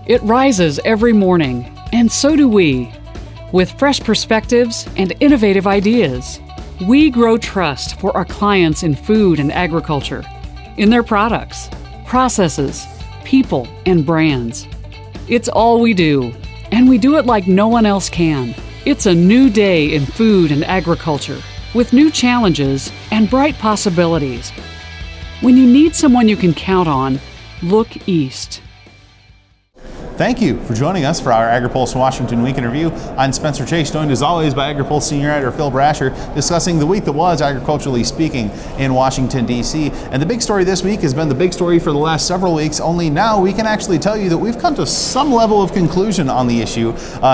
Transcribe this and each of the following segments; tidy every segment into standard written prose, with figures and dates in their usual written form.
It rises every morning, and so do we. With fresh perspectives and innovative ideas, we grow trust for our clients in food and agriculture, in their products, processes, people, and brands. It's all we do, and we do it like no one else can. It's a new day in food and agriculture, with new challenges and bright possibilities. When you need someone you can count on, look east. Thank you for joining us for our Agri-Pulse Washington Week in Review. I'm Spencer Chase, joined as always by Agri-Pulse Senior Editor Phil Brasher, discussing the week that was, agriculturally speaking, in Washington, D.C. And the big story this week has been the big story for the last several weeks, only now we can actually tell you that we've come to some level of conclusion on the issue.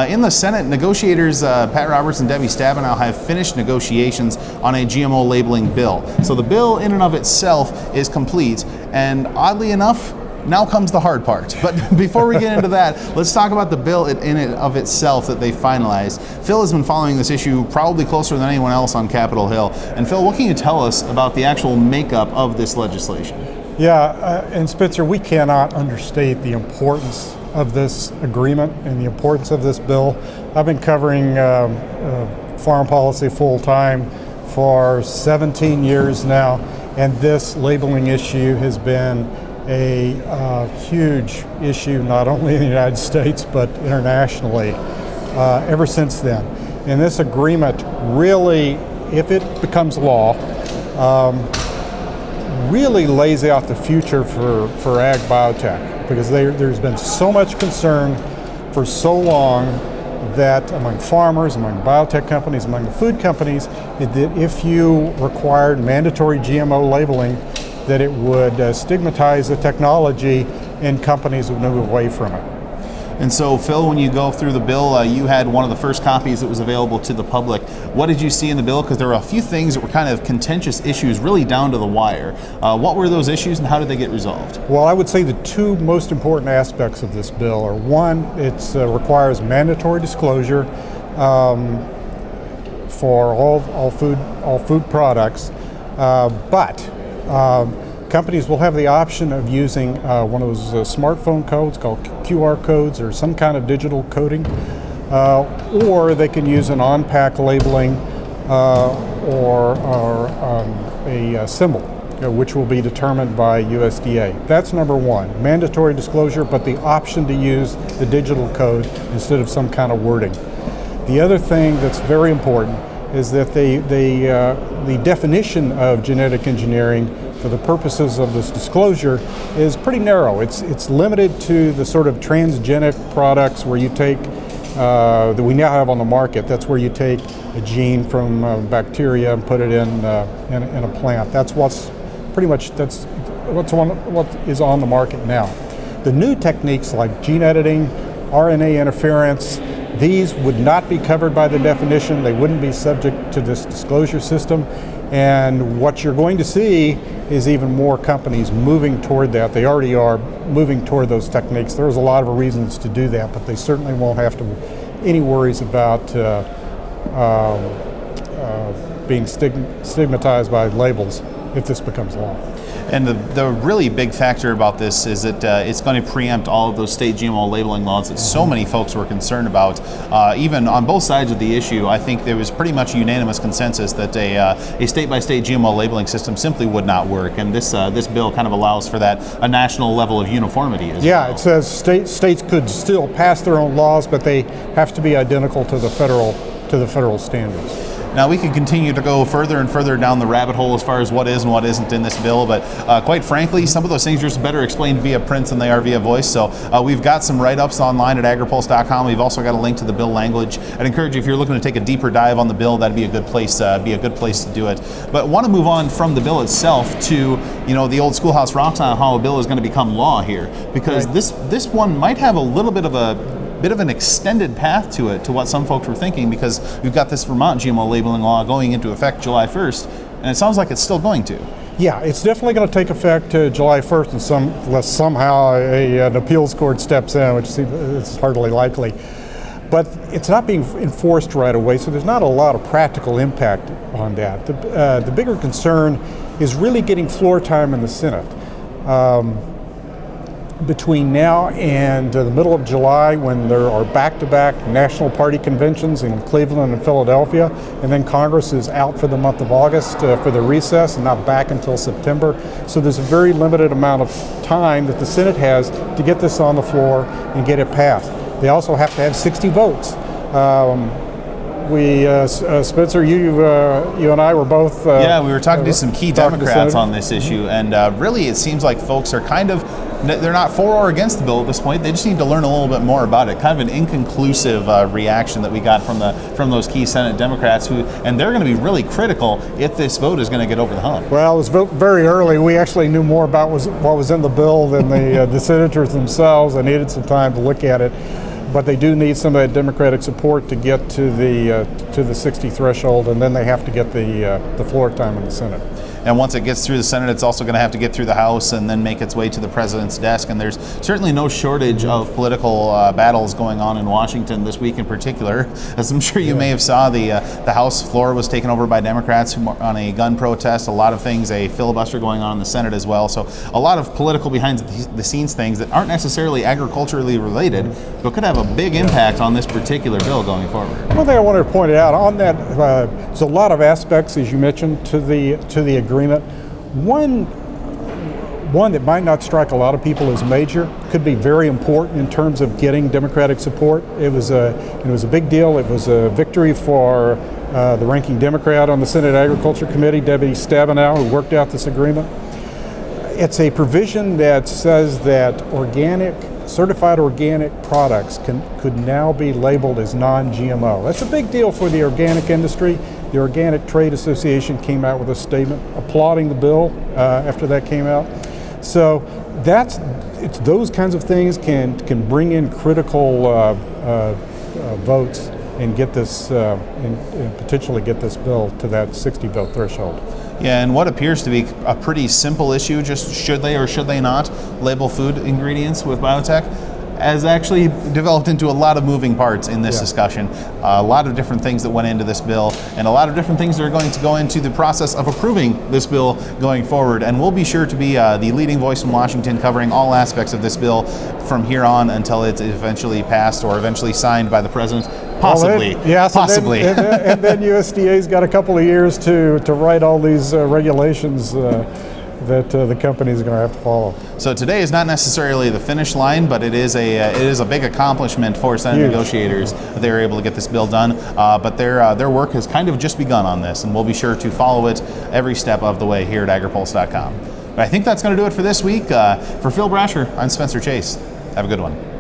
In the Senate, negotiators Pat Roberts and Debbie Stabenow have finished negotiations on a GMO labeling bill. So the bill in and of itself is complete, and oddly enough, now comes the hard part. But before we get into that, let's talk about the bill in and of itself that they finalized. Phil has been following this issue probably closer than anyone else on Capitol Hill. And Phil, what can you tell us about the actual makeup of this legislation? Yeah, and Spencer, we cannot understate the importance of this agreement and the importance of this bill. I've been covering foreign policy full time for 17 years now, and this labeling issue has been a huge issue, not only in the United States, but internationally, ever since then. And this agreement really, if it becomes law, really lays out the future for ag biotech, because there's been so much concern for so long that among farmers, among biotech companies, among the food companies, that if you required mandatory GMO labeling, that it would stigmatize the technology and companies would move away from it. And so, Phil, when you go through the bill, you had one of the first copies that was available to the public. What did you see in the bill? Because there were a few things that were kind of contentious issues, really down to the wire. What were those issues and how did they get resolved? Well, I would say the two most important aspects of this bill are, one, it requires mandatory disclosure for all food products, but companies will have the option of using one of those smartphone codes called QR codes or some kind of digital coding, or they can use an on-pack labeling or a symbol, which will be determined by USDA. That's number one, mandatory disclosure, but the option to use the digital code instead of some kind of wording. The other thing that's very important is that the definition of genetic engineering for the purposes of this disclosure is pretty narrow. It's limited to the sort of transgenic products where you take, that we now have on the market. That's where you take a gene from bacteria and put it in a plant. That's what is on the market now. The new techniques like gene editing, RNA interference, these would not be covered by the definition. They wouldn't be subject to this disclosure system. And what you're going to see is even more companies moving toward that. They already are moving toward those techniques. There's a lot of reasons to do that, but they certainly won't have any worries about being stigmatized by labels if this becomes law. And the really big factor about this is that it's going to preempt all of those state GMO labeling laws that so many folks were concerned about. Even on both sides of the issue, I think there was pretty much unanimous consensus that a state-by-state GMO labeling system simply would not work. And this bill kind of allows for that, a national level of uniformity as well. Yeah, it says states could still pass their own laws, but they have to be identical to the federal standards. Now, we could continue to go further and further down the rabbit hole as far as what is and what isn't in this bill, but quite frankly, some of those things are just better explained via print than they are via voice. So we've got some write-ups online at agripulse.com. We've also got a link to the bill language. I'd encourage you, if you're looking to take a deeper dive on the bill, that'd be a good place to do it. But I want to move on from the bill itself to, the old schoolhouse rocks on how a bill is going to become law here, because right. This one might have a little bit of an extended path to it, to what some folks were thinking, because we've got this Vermont GMO labeling law going into effect July 1st, and it sounds like it's still going to. Yeah, it's definitely going to take effect July 1st, unless somehow an appeals court steps in, which is hardly likely. But it's not being enforced right away, so there's not a lot of practical impact on that. The bigger concern is really getting floor time in the Senate. between now and the middle of July, when there are back-to-back National Party conventions in Cleveland and Philadelphia, and then Congress is out for the month of August for the recess and not back until September. So there's a very limited amount of time that the Senate has to get this on the floor and get it passed. They also have to have 60 votes. Spencer, you and I were both. Yeah, we were talking to some key Democrats on this issue, and really it seems like folks are they're not for or against the bill at this point. They just need to learn a little bit more about it. Kind of an inconclusive reaction that we got from those key Senate Democrats, and they're going to be really critical if this vote is going to get over the hump. Well, it was very early. We actually knew more about what was in the bill than the senators themselves. They needed some time to look at it. But they do need some of that Democratic support to get to the 60 threshold, and then they have to get the floor time in the Senate. And once it gets through the Senate, it's also going to have to get through the House and then make its way to the President's desk. And there's certainly no shortage of political battles going on in Washington this week in particular. As I'm sure you may have saw, the House floor was taken over by Democrats on a gun protest. A lot of things, a filibuster going on in the Senate as well. So a lot of political behind-the-scenes things that aren't necessarily agriculturally related, but could have a big impact on this particular bill going forward. One thing I wanted to point out on that, there's a lot of aspects, as you mentioned, to the agreement. One that might not strike a lot of people as major could be very important in terms of getting Democratic support. It was a big deal. It was a victory for the ranking Democrat on the Senate Agriculture Committee, Debbie Stabenow, who worked out this agreement. It's a provision that says that certified organic products could now be labeled as non-GMO. That's a big deal for the organic industry. The Organic Trade Association came out with a statement applauding the bill after that came out. So it's those kinds of things can bring in critical votes and get this and potentially get this bill to that 60 vote threshold. Yeah, and what appears to be a pretty simple issue, just should they or should they not label food ingredients with biotech, has actually developed into a lot of moving parts in this discussion. A lot of different things that went into this bill, and a lot of different things that are going to go into the process of approving this bill going forward. And we'll be sure to be the leading voice in Washington, covering all aspects of this bill from here on until it's eventually passed or eventually signed by the president. Possibly. Possibly. And then USDA's got a couple of years to write all these regulations that the company is going to have to follow. So today is not necessarily the finish line, but it is a big accomplishment for Senate negotiators that they were able to get this bill done. But their work has kind of just begun on this, and we'll be sure to follow it every step of the way here at Agri-Pulse.com. But I think that's going to do it for this week. For Phil Brasher, I'm Spencer Chase. Have a good one.